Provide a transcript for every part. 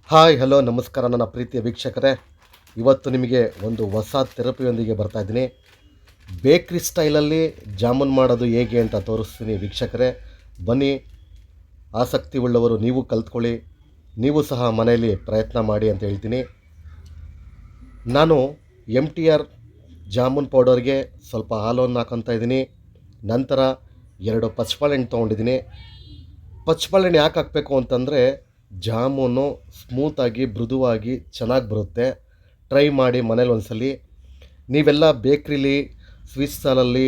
Hi hello ನಮಸ್ಕಾರ ನನ್ನ ಪ್ರೀತಿಯ ವೀಕ್ಷಕರೇ. ಇವತ್ತು ನಿಮಗೆ ಒಂದು ಹೊಸ ಥೆರಪಿಯೊಂದಿಗೆ ಬರ್ತಾಯಿದ್ದೀನಿ. ಬೇಕ್ರಿ ಸ್ಟೈಲಲ್ಲಿ ಜಾಮೂನ್ ಮಾಡೋದು ಹೇಗೆ ಅಂತ ತೋರಿಸ್ತೀನಿ ವೀಕ್ಷಕರೇ. ಬನ್ನಿ, ಆಸಕ್ತಿ ಉಳ್ಳವರು ನೀವು ಕಲ್ತ್ಕೊಳ್ಳಿ, ನೀವು ಸಹ ಮನೆಯಲ್ಲಿ ಪ್ರಯತ್ನ ಮಾಡಿ ಅಂತ ಹೇಳ್ತೀನಿ. ನಾನು MTR ಜಾಮೂನ್ ಪೌಡರ್ಗೆ ಸ್ವಲ್ಪ ಹಾಲನ್ನು ಹಾಕೊತಾ ಇದ್ದೀನಿ. ನಂತರ 2 ಪಚ್ಚಬಾಳೆಹಣ್ಣು ತೊಗೊಂಡಿದ್ದೀನಿ. ಪಚ್ಚಬಾಳೆಹಣ್ಣು ಯಾಕೆ ಹಾಕಬೇಕು ಅಂತಂದರೆ ಜಾಮೂನು ಸ್ಮೂತಾಗಿ ಮೃದುವಾಗಿ ಚೆನ್ನಾಗಿ ಬರುತ್ತೆ. ಟ್ರೈ ಮಾಡಿ ಮನೇಲಿ ಒಂದ್ಸಲಿ. ನೀವೆಲ್ಲ ಬೇಕ್ರಿಲಿ, ಸ್ವೀಟ್ ಸ್ಟಾಲಲ್ಲಿ,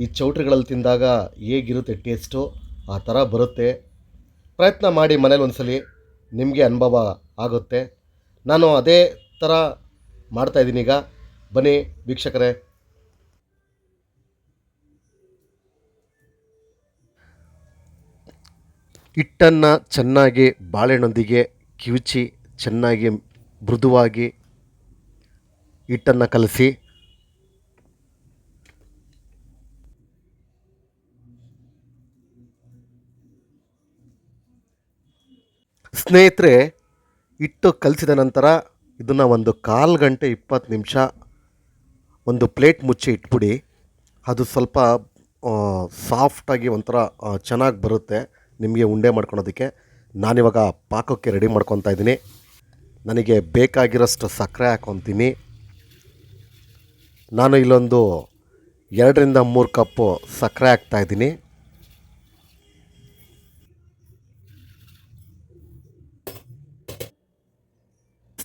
ಈ ಚೌಟ್ರಿಗಳಲ್ಲಿ ತಿಂದಾಗ ಹೇಗಿರುತ್ತೆ ಟೇಸ್ಟು, ಆ ಥರ ಬರುತ್ತೆ. ಪ್ರಯತ್ನ ಮಾಡಿ ಮನೇಲಿ ಒಂದ್ಸಲಿ, ನಿಮಗೆ ಅನುಭವ ಆಗುತ್ತೆ. ನಾನು ಅದೇ ಥರ ಮಾಡ್ತಾಯಿದ್ದೀನಿ ಈಗ. ಬನ್ನಿ ವೀಕ್ಷಕರೇ. ಹಿಟ್ಟನ್ನು ಚೆನ್ನಾಗಿ ಬಾಳೆಹಣ್ಣೊಂದಿಗೆ ಕಿವುಚಿ ಚೆನ್ನಾಗಿ ಮೃದುವಾಗಿ ಹಿಟ್ಟನ್ನು ಕಲಸಿ ಸ್ನೇಹಿತರೆ, ಹಿಟ್ಟು ಕಲಸಿದ ನಂತರ ಇದನ್ನು ಒಂದು 1/4 ಗಂಟೆ 20 ನಿಮಿಷ ಒಂದು ಪ್ಲೇಟ್ ಮುಚ್ಚಿ ಇಟ್ಬಿಡಿ. ಅದು ಸ್ವಲ್ಪ ಸಾಫ್ಟಾಗಿ ಒಂಥರ ಚೆನ್ನಾಗಿ ಬರುತ್ತೆ ನಿಮಗೆ ಉಂಡೆ ಮಾಡ್ಕೊಳೋದಕ್ಕೆ. ನಾನಿವಾಗ ಪಾಕಕ್ಕೆ ರೆಡಿ ಮಾಡ್ಕೊತಾ ಇದ್ದೀನಿ. ನನಗೆ ಬೇಕಾಗಿರೋಷ್ಟು ಸಕ್ಕರೆ ಹಾಕ್ಕೊತೀನಿ. ನಾನು ಇಲ್ಲೊಂದು 2ರಿಂದ 3 ಕಪ್ಪು ಸಕ್ಕರೆ ಹಾಕ್ತಾಯಿದ್ದೀನಿ.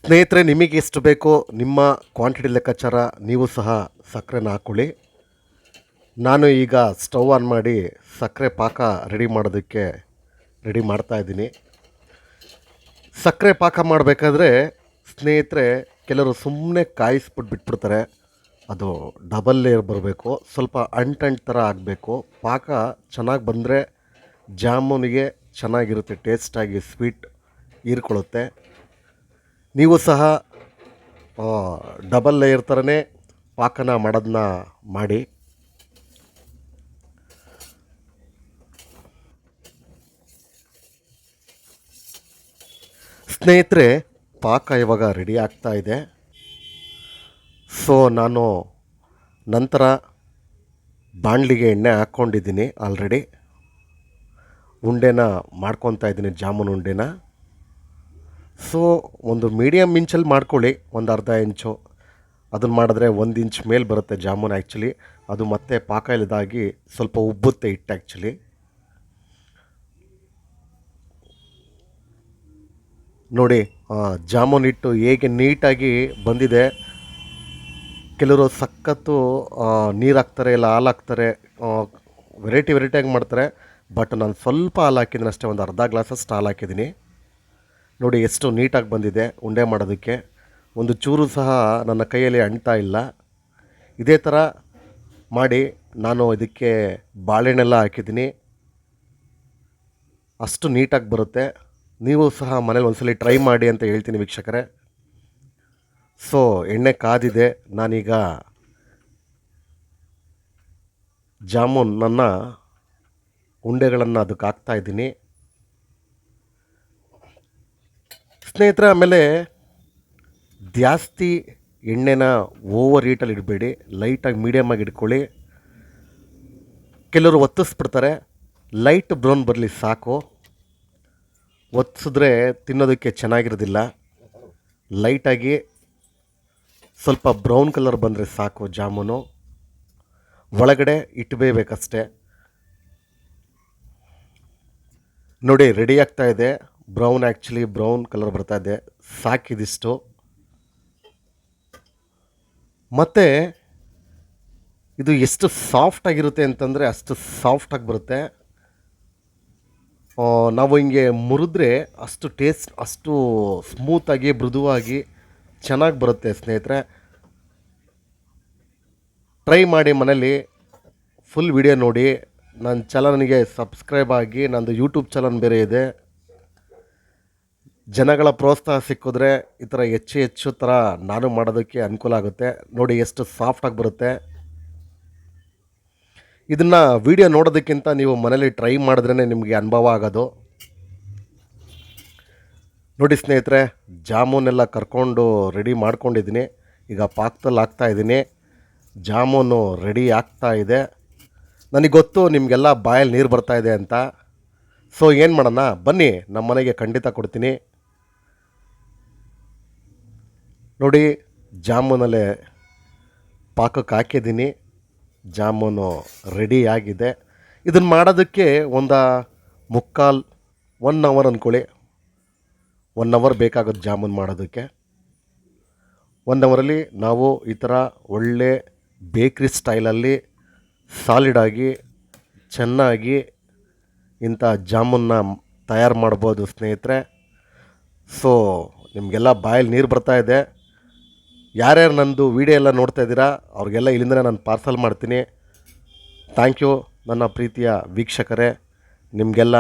ಸ್ನೇಹಿತರೆ, ನಿಮಗೆ ಎಷ್ಟು ಬೇಕೋ ನಿಮ್ಮ ಕ್ವಾಂಟಿಟಿ ಲೆಕ್ಕಾಚಾರ ನೀವು ಸಹ ಸಕ್ಕರೆನ ಹಾಕ್ಕೊಳ್ಳಿ. ನಾನು ಈಗ ಸ್ಟವ್ ಆನ್ ಮಾಡಿ ಸಕ್ಕರೆ ಪಾಕ ರೆಡಿ ಮಾಡೋದಕ್ಕೆ ರೆಡಿ ಮಾಡ್ತಾಯಿದ್ದೀನಿ. ಸಕ್ಕರೆ ಪಾಕ ಮಾಡಬೇಕಾದ್ರೆ ಸ್ನೇಹಿತರೆ, ಕೆಲವರು ಸುಮ್ಮನೆ ಕಾಯಿಸ್ಬಿಟ್ಟು ಬಿಟ್ಬಿಡ್ತಾರೆ. ಅದು ಡಬಲ್ ಲೇಯರ್ ಬರಬೇಕು, ಸ್ವಲ್ಪ ಅಂಟು ಥರ ಆಗಬೇಕು. ಪಾಕ ಚೆನ್ನಾಗಿ ಬಂದರೆ ಜಾಮೂನಿಗೆ ಚೆನ್ನಾಗಿರುತ್ತೆ, ಟೇಸ್ಟಾಗಿ ಸ್ವೀಟ್ ಹೀರ್ಕೊಳ್ಳುತ್ತೆ. ನೀವು ಸಹ ಡಬಲ್ ಲೇಯರ್ ಥರನೇ ಪಾಕನ ಮಾಡೋದನ್ನ ಮಾಡಿ. ಸ್ನೇಹಿತರೆ, ಪಾಕ ಇವಾಗ ರೆಡಿ ಆಗ್ತಾ ಇದೆ. ಸೊ ನಾನು ನಂತರ ಬಾಣಲಿಗೆ ಎಣ್ಣೆ ಹಾಕ್ಕೊಂಡಿದ್ದೀನಿ. ಆಲ್ರೆಡಿ ಉಂಡೆನ ಮಾಡ್ಕೊತಾ ಇದ್ದೀನಿ, ಜಾಮೂನು ಉಂಡೆನ. ಸೊ ಒಂದು ಮೀಡಿಯಮ್ ಇಂಚಲ್ಲಿ ಮಾಡ್ಕೊಳ್ಳಿ, ಒಂದು ಅರ್ಧ ಇಂಚು. ಅದನ್ನು ಮಾಡಿದ್ರೆ 1 ಇಂಚ್ ಮೇಲೆ ಬರುತ್ತೆ ಜಾಮೂನು. ಆ್ಯಕ್ಚುಲಿ ಅದು ಮತ್ತೆ ಪಾಕ ಇಲ್ಲದಾಗಿ ಸ್ವಲ್ಪ ಉಬ್ಬುತ್ತೆ ಹಿಟ್ಟು. ಆ್ಯಕ್ಚುಲಿ ನೋಡಿ, ಜಾಮೂನು ಹಿಟ್ಟು ಹೇಗೆ ನೀಟಾಗಿ ಬಂದಿದೆ. ಕೆಲವರು ಸಖತ್ತು ನೀರು ಹಾಕ್ತಾರೆ, ಇಲ್ಲ ಹಾಲು ಹಾಕ್ತಾರೆ, ವೆರೈಟಿಯಾಗಿ ಮಾಡ್ತಾರೆ. ಬಟ್ ನಾನು ಸ್ವಲ್ಪ ಹಾಲು ಹಾಕಿದ್ದೀನಿ ಅಷ್ಟೇ, ಒಂದು ಅರ್ಧ ಗ್ಲಾಸಷ್ಟು ಹಾಲು ಹಾಕಿದ್ದೀನಿ. ನೋಡಿ ಎಷ್ಟು ನೀಟಾಗಿ ಬಂದಿದೆ ಉಂಡೆ ಮಾಡೋದಕ್ಕೆ. ಒಂದು ಚೂರು ಸಹ ನನ್ನ ಕೈಯಲ್ಲಿ ಅಂಟ್ತಾ ಇಲ್ಲ. ಇದೇ ಥರ ಮಾಡಿ. ನಾನು ಇದಕ್ಕೆ ಬಾಳೆಹಣ್ಣೆಲ್ಲ ಹಾಕಿದ್ದೀನಿ, ಅಷ್ಟು ನೀಟಾಗಿ ಬರುತ್ತೆ. ನೀವು ಸಹ ಮನೇಲಿ ಒಂದ್ಸಲಿ ಟ್ರೈ ಮಾಡಿ ಅಂತ ಹೇಳ್ತೀನಿ ವೀಕ್ಷಕರೇ. ಸೊ ಎಣ್ಣೆ ಕಾದಿದೆ. ನಾನೀಗ ಜಾಮೂನನ್ನು ಉಂಡೆಗಳನ್ನು ಅದಕ್ಕೆ ಹಾಕ್ತಾಯಿದ್ದೀನಿ. ಸ್ನೇಹಿತರೆ, ಆಮೇಲೆ ಜಾಸ್ತಿ ಎಣ್ಣೆನ ಓವರ್ ಹೀಟಲ್ಲಿ ಇಡಬೇಡಿ, ಲೈಟಾಗಿ ಮೀಡಿಯಮಾಗಿ ಇಟ್ಕೊಳ್ಳಿ. ಕೆಲವರು ಒತ್ತಿಸ್ಬಿಡ್ತಾರೆ, ಲೈಟ್ ಬ್ರೌನ್ ಬರಲಿ ಸಾಕು. ಒತ್ತಿಸಿದ್ರೆ ತಿನ್ನೋದಕ್ಕೆ ಚೆನ್ನಾಗಿರೋದಿಲ್ಲ. ಲೈಟಾಗಿ ಸ್ವಲ್ಪ ಬ್ರೌನ್ ಕಲರ್ ಬಂದರೆ ಸಾಕು. ಜಾಮೂನು ಒಳಗಡೆ ಇಟ್ಬೇಕಷ್ಟೆ. ನೋಡಿ ರೆಡಿ ಆಗ್ತಾ ಇದೆ. ಬ್ರೌನ್ ಕಲರ್ ಬರ್ತಾ ಇದೆ. ಸಾಕಿದಿಷ್ಟು. ಮತ್ತು ಇದು ಎಷ್ಟು ಸಾಫ್ಟಾಗಿರುತ್ತೆ ಅಂತಂದರೆ ಅಷ್ಟು ಸಾಫ್ಟಾಗಿ ಬರುತ್ತೆ. ನಾವು ಹಿಂಗೆ ಮುರಿದ್ರೆ ಅಷ್ಟು ಟೇಸ್ಟ್, ಅಷ್ಟು ಸ್ಮೂತಾಗಿ ಮೃದುವಾಗಿ ಚೆನ್ನಾಗಿ ಬರುತ್ತೆ. ಸ್ನೇಹಿತರೆ, ಟ್ರೈ ಮಾಡಿ ಮನೇಲಿ. ಫುಲ್ ವಿಡಿಯೋ ನೋಡಿ. ನನ್ನ ಚಾನಲ್ನಿಗೆ ಸಬ್ಸ್ಕ್ರೈಬ್ ಆಗಿ. ನಂದು ಯೂಟ್ಯೂಬ್ ಚಾನಲ್ ಬೇರೆ ಇದೆ. ಜನಗಳ ಪ್ರೋತ್ಸಾಹ ಸಿಕ್ಕಿದ್ರೆ ಈ ಥರ ಹೆಚ್ಚು ಥರ ನಾನು ಮಾಡೋದಕ್ಕೆ ಅನುಕೂಲ ಆಗುತ್ತೆ. ನೋಡಿ ಎಷ್ಟು ಸಾಫ್ಟಾಗಿ ಬರುತ್ತೆ. ಇದನ್ನು ವಿಡಿಯೋ ನೋಡೋದಕ್ಕಿಂತ ನೀವು ಮನೇಲಿ ಟ್ರೈ ಮಾಡಿದ್ರೇ ನಿಮಗೆ ಅನುಭವ ಆಗೋದು. ನೋಡಿ ಸ್ನೇಹಿತರೆ, ಜಾಮೂನೆಲ್ಲ ಕರ್ಕೊಂಡು ರೆಡಿ ಮಾಡ್ಕೊಂಡಿದ್ದೀನಿ. ಈಗ ಪಾಕದಲ್ಲಿ ಹಾಕ್ತಾಯಿದ್ದೀನಿ. ಜಾಮೂನು ರೆಡಿ ಆಗ್ತಾ ಇದೆ. ನನಗೆ ಗೊತ್ತು ನಿಮಗೆಲ್ಲ ಬಾಯಲ್ಲಿ ನೀರು ಬರ್ತಾಯಿದೆ ಅಂತ. ಸೊ ಏನು ಮಾಡೋಣ, ಬನ್ನಿ ನಮ್ಮ ಮನೆಗೆ ಖಂಡಿತ ಕೊಡ್ತೀನಿ. ನೋಡಿ, ಜಾಮೂನಲ್ಲೇ ಪಾಕಕ್ಕೆ ಹಾಕಿದ್ದೀನಿ. ಜಾಮೂನು ರೆಡಿ ಆಗಿದೆ. ಇದನ್ನು ಮಾಡೋದಕ್ಕೆ ಒಂದು ಮುಕ್ಕಾಲು 1 ಅವರ್ ಅಂದ್ಕೊಳ್ಳಿ. 1 ಅವರ್ ಬೇಕಾಗುತ್ತೆ ಜಾಮೂನ್ ಮಾಡೋದಕ್ಕೆ. 1 ಅವರಲ್ಲಿ ನಾವು ಈ ಥರ ಒಳ್ಳೆ ಬೇಕ್ರಿ ಸ್ಟೈಲಲ್ಲಿ ಸಾಲಿಡಾಗಿ ಚೆನ್ನಾಗಿ ಇಂಥ ಜಾಮೂನ್ನ ತಯಾರು ಮಾಡ್ಬೋದು ಸ್ನೇಹಿತರೆ. ಸೊ ನಿಮಗೆಲ್ಲ ಬಾಯಲ್ಲಿ ನೀರು ಬರ್ತಾಯಿದೆ. ಯಾರ್ಯಾರು ನನ್ನದು ವೀಡಿಯೋ ಎಲ್ಲ ನೋಡ್ತಾ ಇದ್ದೀರಾ ಅವ್ರಿಗೆಲ್ಲ ಇಲ್ಲಿಂದನೇ ನಾನು ಪಾರ್ಸಲ್ ಮಾಡ್ತೀನಿ. ಥ್ಯಾಂಕ್ ಯು ನನ್ನ ಪ್ರೀತಿಯ ವೀಕ್ಷಕರೇ. ನಿಮಗೆಲ್ಲ